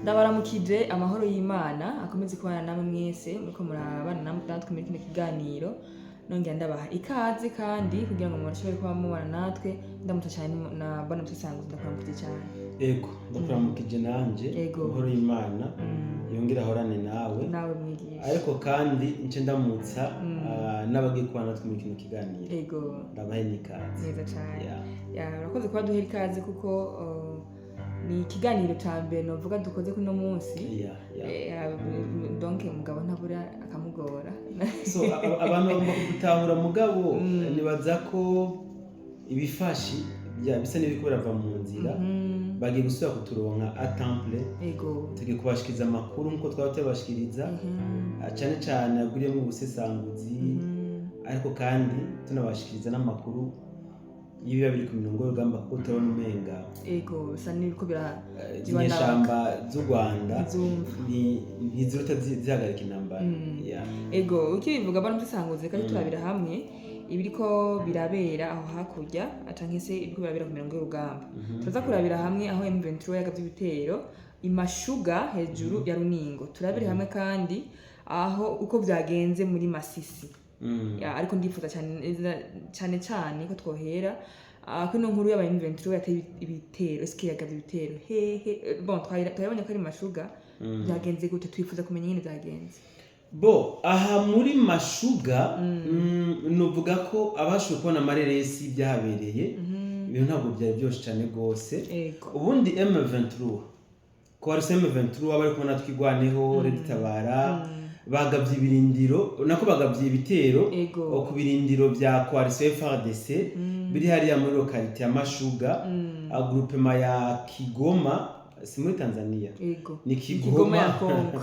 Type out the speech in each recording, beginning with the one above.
Ndabaramukije amahoro y'Imana akomeze kubana namwe mwese muriko murabana natwe muri kino kiganiro nongera ndabaha ikaze kandi kugira ngo murashobore kuba mubana natwe ndamutse cyane na Bwana Mutsanguzi ndakuramukije cyane. Ego ndakuramukije nanje amahoro y'Imana yongera ahorane nawe mwigisha. Ariko kandi nce ndamutsa n'abagiye kubana natwe muri kino kiganiro. Ego ndabahe n'ikaze. Neza cyane. Urakoze kuba duhera ikaze kuko ni ikiganiro cya mbere novuga dukoze kuno munsi. Donc umugabo ntabura akamugora. So abantu bagomba gutahura mugabo nibaza ko ibifashi bisa n'ibiko birava mu nzira bagiye gusubira kuturonka a temple. Ego tugiye kubashikiriza amakuru nkuko twaba tubashikiriza cyane cyane aguriyemo ubusesanguzi ariko kandi tunabashikiriza n'amakuru yibiba biri ku mirongo y'urugamba kuko turabona umenga ego bisa n'ibiko inyeshamba z'u Rwanda ntiziruta zihagarika intambara. Ego ukibivuga Bwana Mutsanguzi kandi turabira hamwe ibiriko birabera aho hakurya canke se ibiriko birabera ku mirongo y'urugamba. Turaza kurabira hamwe aho M23 yagavye ibitero imashuga hejuru ya Runingo. Turabira hamwe kandi aho uko vyagenze muri Masisi. Ariko ndifuza cyane ko twohera kuno nkuru y'aba M23 yateye ibitero eske yagavye ibitero bon twabonye ko ari mashuga byagenze gute twifuza kumenya nyine byagenze. Aha muri mashuga nuvuga ko abashoboye kubona amareresi byahabereye ibintu ntabwo byari byose cyane gose. Ubundi M23 ko ari M23 abari kubona twigwaneho Reditabara bagavye ibirindiro nako bagavye ibitero ku birindiro bya Coalition FARDC biri hariya muri localité ya Mashuga groupement ya Kigoma si muri Tanzania ni Kigoma ya Kongo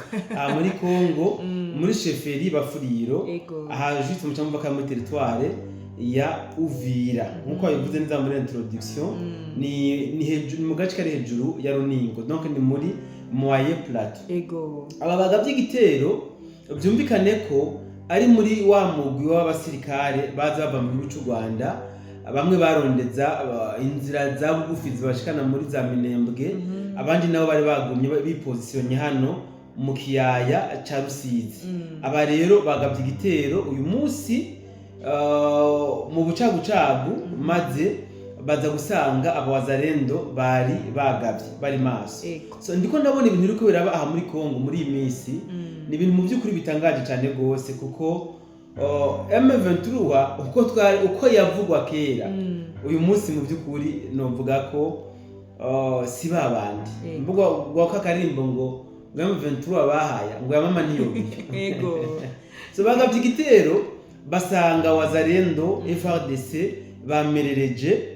muri Kongo muri chefferie Bafuriro aha juste mu cyamva ka muri territoire ya Uvira nkuko yavuze neza muri introduction ni hejuru mu gace kari hejuru ya Runingo donc ni muri Moyen Plateau. Aba bagavye igitero byumvikane ko ari muri wa mugwi w'abasirikare baza bava mu gihugu cy'u Rwanda bamwe barondeza inzira za bugufi zibashikana muri za Minembwe abandi nabo bari bagumye bipositionye hano mu kiyaya ca Rusizi. Aba rero bagavye igitero uyu munsi mu bucagucagu maze baza gusanga abawazarendo bari bagavye bari maso. So ndiko ndabona ibintu biriko biraba aha muri Kongo muri iyi minsi ni ibintu mu by'ukuri bitangaje cyane gose kuko M23 uko yavugwa kera uyu munsi mu by'ukuri novuga ko si babandi mvuga gwako akarimbo ngo M23 bahaya ngo yamama niyo so bagavye igitero basanga wazarendo FARDC bamerereje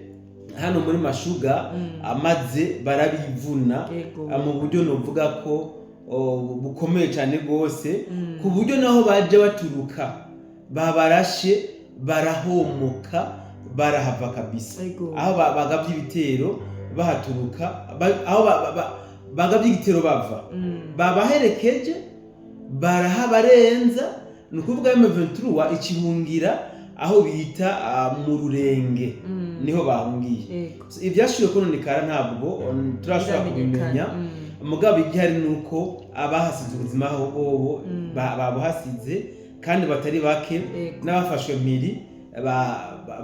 hano muri mashuga amaze barabivuna mu buryo novuga ko bukomeye cyane gose ku buryo naho baje baturuka babarashe barahomoka barahava kabisa. Aho bagavye ibitero bahaturuka aho bagavye igitero bava babaherekeje barahabarenza nukuvuga M23 ikihungira aho bita mu Rurenge niho bahungiye. Ivyashiwe kononekara ntabwo turashobora kubimenya mugabo igihari nuko abahasize ubuzima aho bobo babuhasize kandi batari bake n'abafashwe miri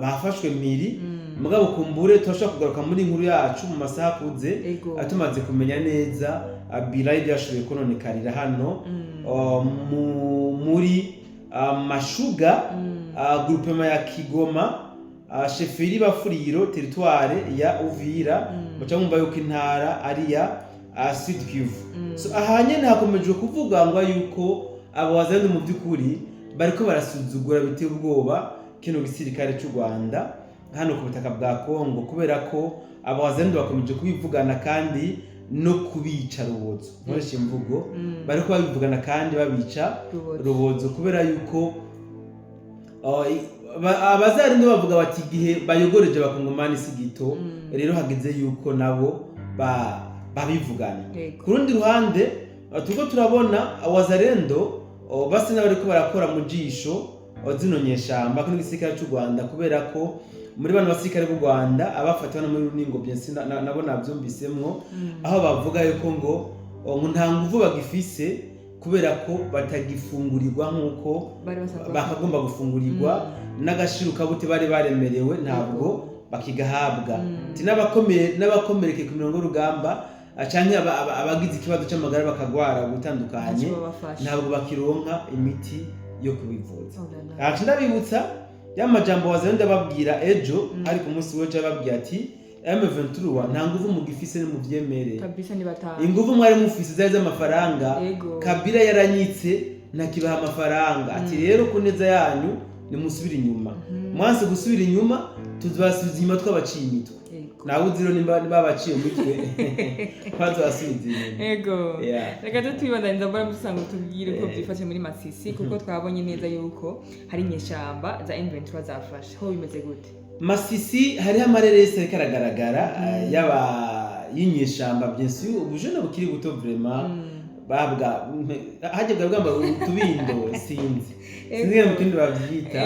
bafashwe miri mugabo kumbure turashobora kugaruka muri inkuru yacu mu masaha akuze atumaze kumenya neza bilayi byashoboye kononekarira hano muri mashuga groupement ya Kigoma chefferie Bafuriro territoire ya Uvira mucamumva yuko intara ari ya Sud Kivu. So ahanye hakomeje kuvuga ngo yuko abawazandi mu by'ukuri bariko barasuzugura biteye ubwoba kino gisirikare cy'u Rwanda hano ku butaka bwa Kongo kubera ko abawazandi bakomeje kubivugana kandi no kubica rubozo nkoresha imvugo bariko babivugana kandi babica rubozo kubera yuko abazarinde bavuga bati gihe bayogoreje bakongomani sigito rero hageze yuko nabo babivugana. Ku rundi ruhande tuko turabona wazarendo basi n'abariko barakora mu jisho zino nyeshamba kino gisirikare cy'u Rwanda kubera ko muri bano basirikare b'u Rwanda abafatiwe no muri Runingo byensi nabo navyumvisemwo aho bavuga yuko ngo nta nguvu bagifise kubera ko batagifungurirwa nk'uko bakagomba gufungurirwa n'agashiro kabute bari baremerewe ntabwo bakigahabwa n'abakomereke ku mirongo y'urugamba canke abagize ikibazo c'amagara bakagwara gutandukanye ntabwo bakironka imiti yo kubivuza. Ndabibutsa y'amajambo wazenda babwira ejo ari ku munsi w'ejo babwira ati M23 nta nguvu mugifise muvyemere kabisa ni batanga inguvu mwari mufise zari z'amafaranga Kabila yaranyitse ntakibaha amafaranga ati rero kuneza yanyu nimusubira inyuma mwanse gusubira inyuma tuzbasubiza inyuma twabaciye imitwe nawe uziro nimba babaciye umutwe bazasubiza ego reka tutibandaniza mbara musanga tubwire ko byifashe muri Masisi kuko twabonye neza yuko hari inyeshamba za M23 zafashe ho bimeze gute Masisi hariho amareresi ariko aragaragara yaba y'inyeshamba bien sûr ubujene bukiri buto vraiment babwa haje bwamba utubindo sinzi mu kindi bavyita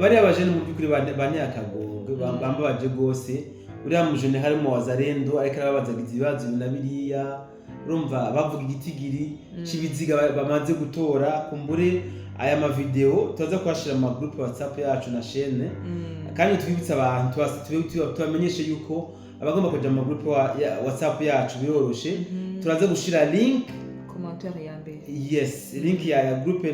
bari abajene mu byukuri bane akagongo bamba baje gose uriya mujene harimo wazarendo ariko arababazagiza ibibazo binabiriya urumva bavuga igitigiri cibiziga bamaze gutora kumbure aya ma video tuza kwashira mu group WhatsApp yacu na chaîne kandi twibitsa abantu tubamenyeshe yuko abagomba kuja mu group WhatsApp yacu biroroshe turaza gushira link commentaire ya mbere yes link ya group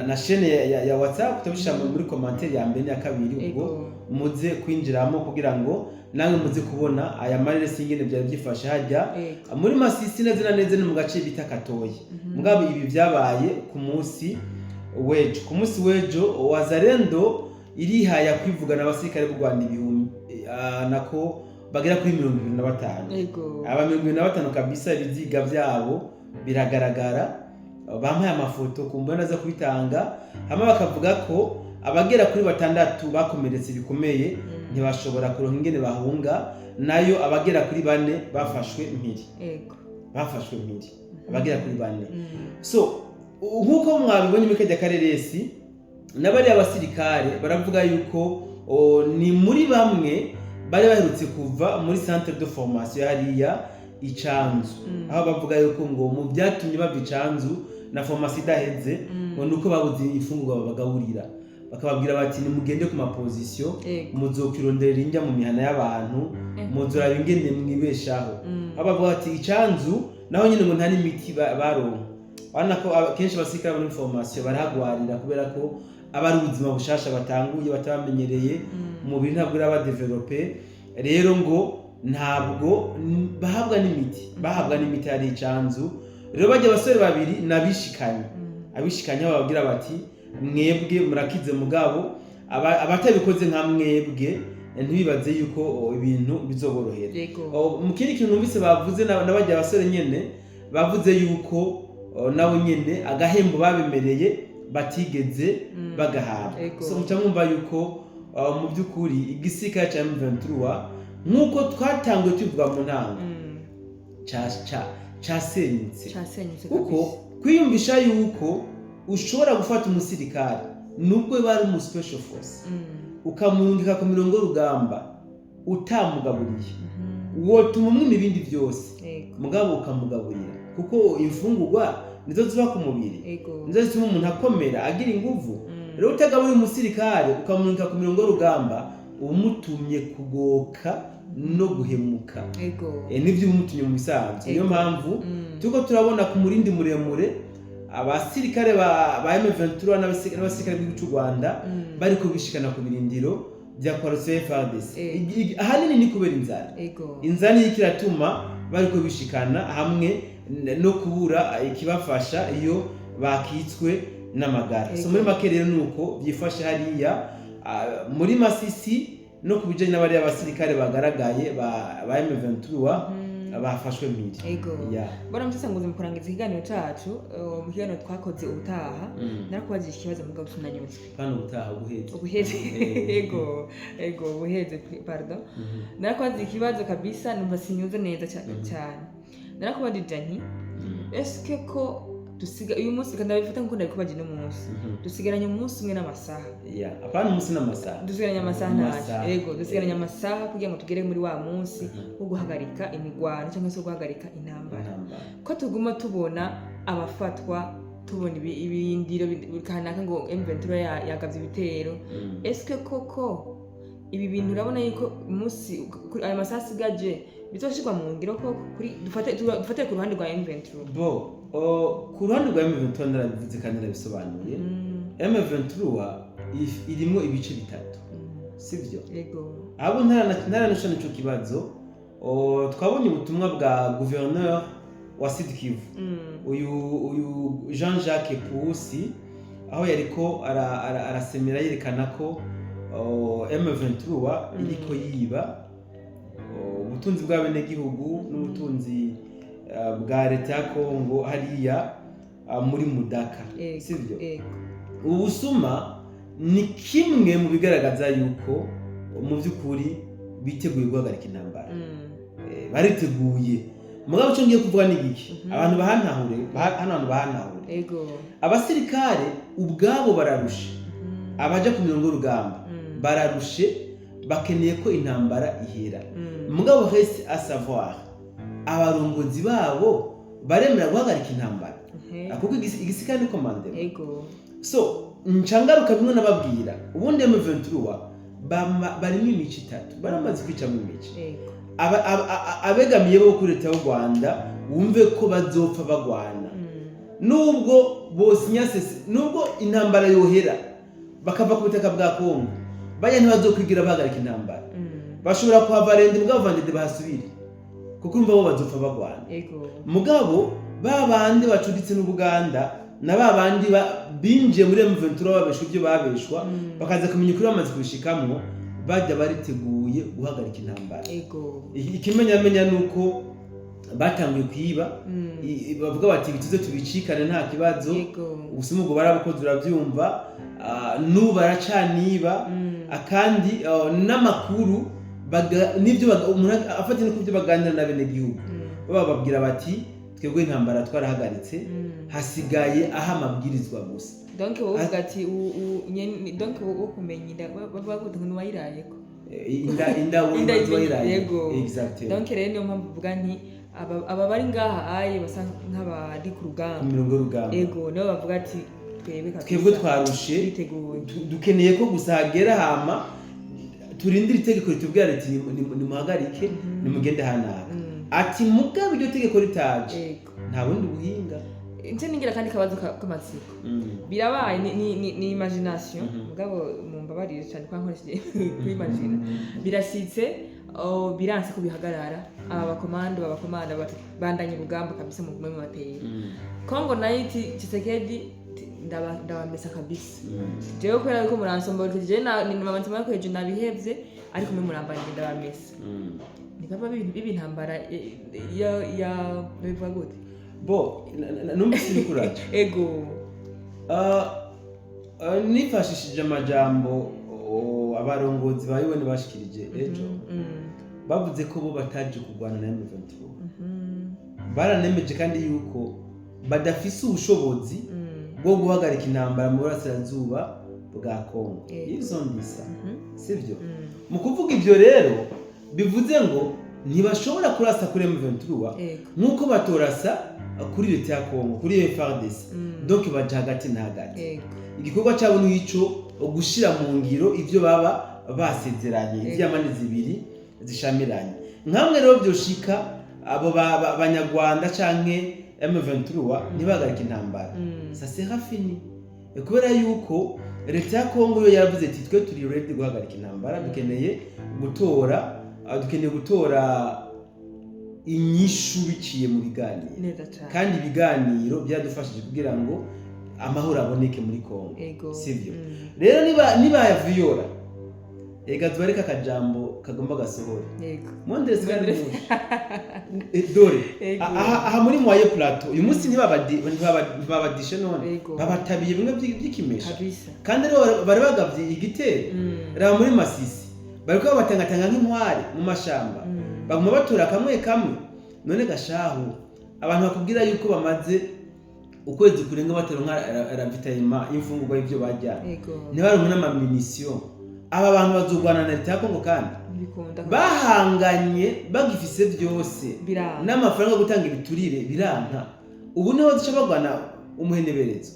na chaîne ya WhatsApp tubishira muri commentaire ya mbere ya kabiri ubwo muze kwinjiramo kugira ngo nange muze kubona aya marere singene byari byifashe hajya muri Masisi neza mu gace bita Katoyi mugabo ibi byabaye ku munsi wejo wazarendo irihaya kwivugana abasirikare b'u Rwanda ibihumbi nako bagera kuri 25 aba 25 kabisa ibiziga byabo biragaragara bampaye amafoto kumbona za kubitanga hama bakavuga ko abagera kuri 6 bakomeretse bikomeye ntibashobora kuronka ingene bahunga nayo abagera kuri 4 bafashwe impiri abagera kuri 4 so nkuko mwabibonye muri kajya kareresi nabari abasirikare baravuga yuko ni muri bamwe bari baherutse kuva muri centre de formation hariya Icanzu aho bavuga yuko ngo mu byatumye bava Icanzu na formation idaheze ngo nuko babuze ifungurwa babagaburira bakababwira bati ni mugende ku maposition muzokirondera injya mu mihana y'abantu muzora bingene mwibeshaho abavuga ati Icanzu naho nyine ngo nta n'imiti baronka wana ko kenshi basirikare muri formation baragwarira kubera ko abari ubuzima bushasha batanguye batabamenyereye umubiri ntabwo uraba developer rero ngo ntabwo bahabwa n'imiti ari Icanzu rero bajya abasore babiri abishikanye bababwira bati mwebwe murakize mugabo abatabikoze nka mwebwe ntibibaze yuko ibintu bizoborohera mu kindi kintu numvise bavuze n'abajya abasore nyene bavuze yuko nabo nyene agahembo babemereye batigeze bagahabwa so mucamwumva yuko mu byukuri igisirikare cya M23 nkuko twatanguye tuvuga mu ntango cyasenyutse kuko kwiyumvisha yuko ushobora gufata umusirikare nubwo bari mu special force ukamurungika ku mirongo y'urugamba utamugaburiye wotuma umwe ibindi byose mugabo ukamugaburira kuko imfungurwa nizo ziba ku mubiri nizo zituma umuntu akomera agira inguvu rero utagaburiye umusirikare ukamurungika ku mirongo y'urugamba umutumye kugoka no guhemuka nivyo umutumye mu bisanzwe niyo mpamvu tuko turabona ku murindi muremure abasirikare ba M23 n'abasirikare b'u Rwanda bari kubishikana ku birindiro bya Coalition FARDC ahanini ni kubera inzara ikiratuma bari kubishikana hamwe no kubura ikibafasha iyo bakitswe n'amagara so muri make rero nuko byifashe hariya muri Masisi no kubijanye n'abari abasirikare bagaragaye ba M23 bafashwe mpiri bora mutasanguze mukurangiza ikiganiro cacu mu kiganiro twakoze ubutaha narakubaza ikibazo mugabo tunanyuzwe kandi ubutaha ubuheze ego ubuheze pardon narakubaza ikibazo kabisa numva sinyuze neza cyane narakubadije nti eske ko uyu munsi kandi ndabifata nkuko ndabikubaje no munsi dusigaranye umunsi umwe n'amasaha apana umunsi n'amasaha dusigaranye amasaha ntacyo yego dusigaranye amasaha kugira ngo tugere muri wa munsi wo guhagarika imigwano cyangwa se wo guhagarika intambara ko tuguma tubona abafatwa tubona ibirindiro kanaka ngo M23 yagavye ibitero eske koko ibi bintu urabona yuko umunsi aya masaha asigaje bizoshirwa mu ngiro ko dufate ku ruhande rwa M23 ku ruhande rwa M23 ndarabivuze kandi ndabisobanuye M23 irimo ibice bitatu sivyo yego abo ntaranashana ico kibazo twabonye ubutumwa bwa gouverneur wa Sud Kivu uyu Jean-Jacques Pusi aho yariko arasemera yerekana ko M23 iriko yiba ubutunzi bw'abenegihugu n'ubutunzi bwa leta ya Kongo hariya muri Mudaka sivyo ubusuma ni kimwe mu bigaragaza yuko mu by'ukuri biteguye guhagarika intambara bariteguye mugabo cyo ngiye kuvuga n'igiki abantu bahantahure abasirikare ubwabo bararushe abaja ku mirongo y'urugamba bararushe bakeneye ko intambara ihera mugabo hese a savoir abarongozi babo baremera guhagarika intambara kuko igisirikare ni komandero so nchangaruka bimwe nababwira ubundi M23 barimo imico itatu baramaze kwica mu imico abegamiye bo kuri leta y'u Rwanda wumve ko bazopfa bagwana nubwo nubwo intambara yohera bakava ku butaka bwa Kongo baya ntibazokwigira bahagarika intambara bashobora kuhavarenda mugabo vandede bahasubire kuko urumva bo bazopfa bagwana mugabo babandi bacuditse n'Ubuganda na babandi binjiye muri M23 babeshwa ibyo babeshwa bakaza kumenya kuri bamaze kubishikamwo bajya bariteguye guhagarika intambara ikimenyamenya nuko batanguye kwiba bavuga bati bituze tubicikane nta kibazo ubusuma ubwo barabukoze urabyumva n'ubu baracaniba kandi n'amakuru n'ibyo afata no kubyo baganira n'abenegihugu bababwira bati twebwe intambara twarahagaritse hasigaye aha amabwirizwa gusa donc wovuga ati donc wo kumenya bavuga ngo ntiwayirayeko inda yego donc rero niyo mpamvu uvuga nti aba bari ngaha aye basa nk'abari ku rugamba mirongo y'urugamba yego niyo bavuga ati twebwe twarushe dukeneye ko gusagera hama turindira itegeko ritubwira riti nimuhagarike nimugende hanaka ati mugabo iryo tegeko ritaje nta bundi buhinga nje ningira kandi kabazo k'amatsiko birabaye ni imagination mugabo mumbabarire cyane kwa nkoresheje kwimagine birasitse biranse ko bihagarara abakomanda bandanye urugamba kabisa mu kumwe bateye Kongo naiti Tshisekedi ndabamesa kabisa jewe kwera yuko muransomba je ni mama ntama ko ejo nabihevye ariko mwe murambanye ndabamesa ni baba b'intambara ya bivuga gute bo numvise bikuraje ego nifashishije amajambo abarongozi bayiwe bashikirije ejo bavuze ko bo bataje kurwana na M23 baranemeje kandi yuko badafise ubushobozi bwo guhagarika intambara mu burasirazuba bwa Kongo izo ndisa sivyo mu kuvuga ibyo rero bivuze ngo ntibashobora kurasa kuri M23 nkuko batorasa kuri leta ya Kongo kuri FARDC donc baje hagati na hagati igikorwa cyabo ni ico gushira mu ngiro ivyo baba basezeranye ivyamani zibiri zishamiranye nkamwe rero byoshika abo banyarwanda canke M23 ntibagarika intambara ça sera fini kubera yuko leta ya Kongo yo yaravuze ati twe turi ready guhagarika intambara dukeneye gutora inyishu biciye mu biganiro kandi ibiganiro byadufashije kugira ngo amahoro aboneke muri Kongo sivyo rero niba yaviyora ega tubareka akajambo kagomba gasohora Mondesi kandi dore aha muri Mwaye Plateau uyu munsi ntibabadishe none babatabiye bimwe by'ikimesha kandi rero bari bagavye igitero raba muri Masisi bariko batangatanga nk'intware mu mashamba baguma batura kamwe none gashaho abantu bakubwira yuko bamaze ukwezi kurenga bataronka ravitayima y'imfungurwa y'ivyo barya Ego. ntibaronke n'amamunisiyo aba bantu bazogwana na leta ya Kongo kandi bahanganye bagifise vyose n'amafaranga yo gutanga ibiturire biranka ubu niho duca bagwana umuheneberezo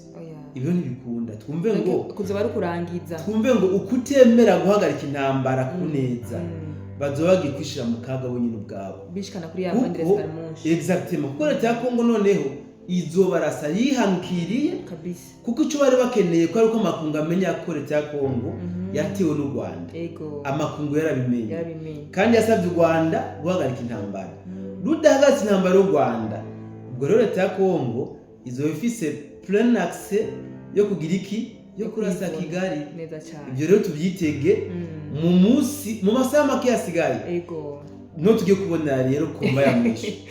ibyo ntibikunda twumve ngo kuza bari kurangiza twumve ngo ukutemera guhagarika intambara kuneza bazoba bagiye kwishira mu kaga bonyine ubwabo bishikana kuri ya bandres barmunshi exactement kuko leta ya Kongo noneho izobarasa yihankiriye kabisa kuko icyo bari bakeneye ko ari uko amakungu amenya ko leta ya Kongo yatewe n'u Rwanda amakungu yarabimenye kandi yasabye u Rwanda guhagarika intambara rudahagaritse intambara y'u Rwanda ubwo rero leta ya Kongo izoba ifise plein accès yo kugira iki yo kurasa Kigali neza cyane ibyo rero tubyitege mu masaha make yasigaye no tugiye kubona rero komba ya mwishi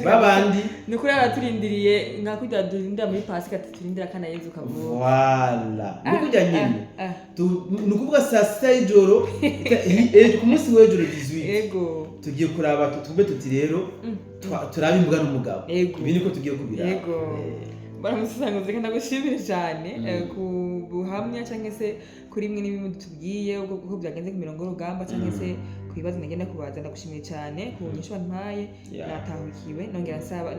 babandi nukuri abaturindiriye nka kujya durinda muri Pasika turindira kana Yezu kavuga voilà nukujya nyine nukuvuga saa 6 y'ijoro ku munsi w'ejo 18 tugiye kuraba tumbe tuti rero turabe imbwa n'umugabo ibi niko tugiye kubira baramusanguze kandi ndagushimira cyane ku buhamya cyangwa se kuri mwe n'ibimwe tubwiye uko byagenze ku mirongo y'urugamba cyangwa se ibibazo nagenda kubaza ndagushimiye cyane ku nyishu mpaye natahukiwe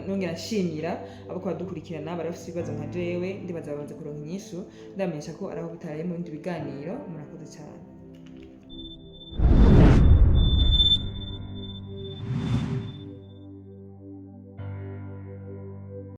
nongera nshimira abo kwa dukurikirana bari bafite ibibazo nka jewe ndibaza babanze kuronka inyishu ndamenyesha ko araho bitaraye mu bindi biganiro murakoze cyane